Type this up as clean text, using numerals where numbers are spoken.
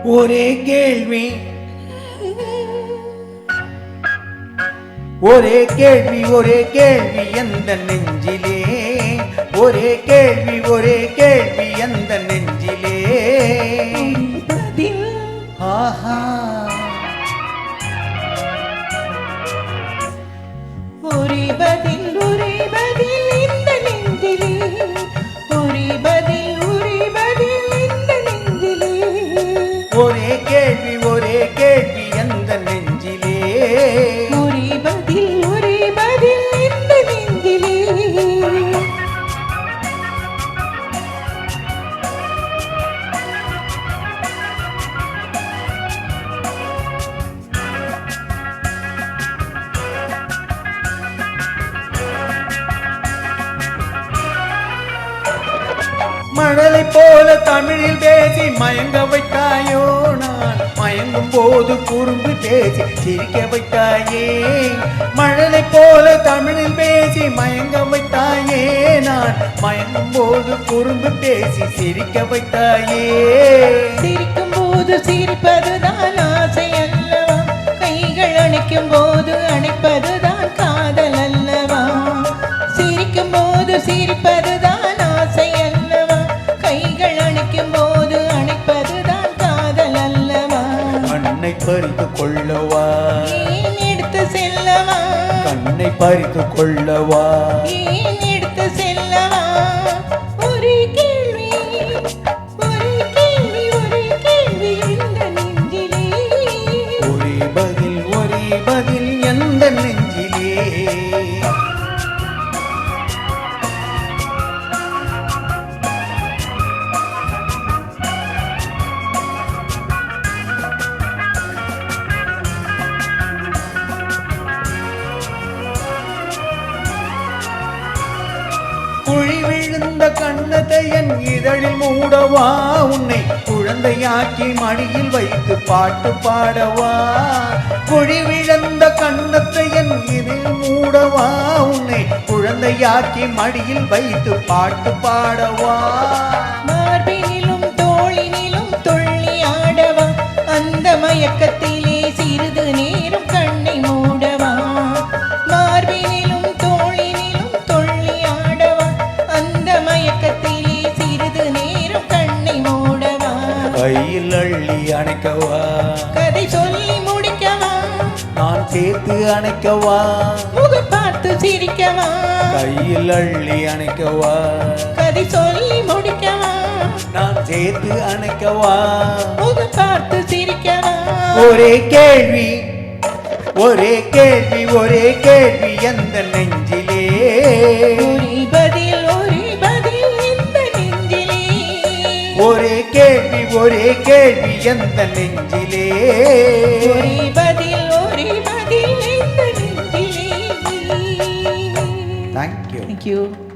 ஒரே கேள்வி ஒரே கேள்வி ஒரே கேள்வி எந்த நெஞ்சிலே ஒரே கேள்வி எந்த நெஞ்சிலே பதில் ஆஹா ஒரே பதில் இந்த நெஞ்சிலே ஒரே பதில் இந்த நெஞ்சிலே ஒரே கேள்வி எந்த நெஞ்சிலே ஒரே பதில் இந்த நெஞ்சிலே மழலை போல தமிழில் பேசி மயங்க வைத்தாயோ நான் மயங்கும் போது குறும்பு பேசி சிரிக்க வைத்தாயே மழலை போல தமிழில் பேசி மயங்க வைத்தாயே நான் மயங்கும் போது குறும்பு பேசி சிரிக்க வைத்தாயே சிரிக்கும் போது சிரிப்பதுதான் ஆசை அல்லவா கைகள் அணைக்கும் போது அணைப்பதுதான் காதல் அல்லவா சிரிக்கும் போது சிரிப்பதுதான் ஆசை அல்லவா கைகள் அணைக்கும் போது அணைப்பதுதான் காதல் அல்லவா கண்ணை பறித்து கொள்ளவா ஏன் எடுத்து செல்லவா கண்ணை பறித்து கொள்ளவா ஏன் எடுத்து செல்லவா ஒரே கேள்வி இந்த நெஞ்சிலே ஒரே பதில் எந்த நெஞ்சிலே குழி விழுந்த கண்ணத்தை என் இதழில் மூடவா உன்னை குழந்தையாக்கி மடியில் வைத்து பாட்டு பாடவா குழி விழுந்த கண்ணத்தை என் இதழில் மூடவா உன்னை குழந்தையாக்கி மடியில் வைத்து பாட்டு பாடவா மார்பினிலும் தோளினிலும் துள்ளி ஆடவா அந்த மயக்கத்திலே சிறிது நேரம் கண்ணை மூடவா மார்பினிலும் தோளினிலும் துள்ளி ஆடவா அந்த மயக்கத்திலே சிறிது நேரம் கண்ணை மூடவா கையில் அள்ளி அணைக்கவா கதை சொல்லி முடிக்கவா நான் சேர்த்து அணைக்கவா முகம் பார்த்து சிரிக்கவா கையில் அள்ளி அணைக்கவா கதை சொல்லி முடிக்கவா நான் சேர்த்து அணைக்கவா முகம் பார்த்து சிரிக்கவா ஒரே கேள்வி எந்த நெஞ்சிலே ஒரே பதில் இந்த நெஞ்சிலே ஒரே கேள்வி எந்த நெஞ்சிலே ஒரே பதில் இந்த நெஞ்சிலே தேங்க்யூ Thank you.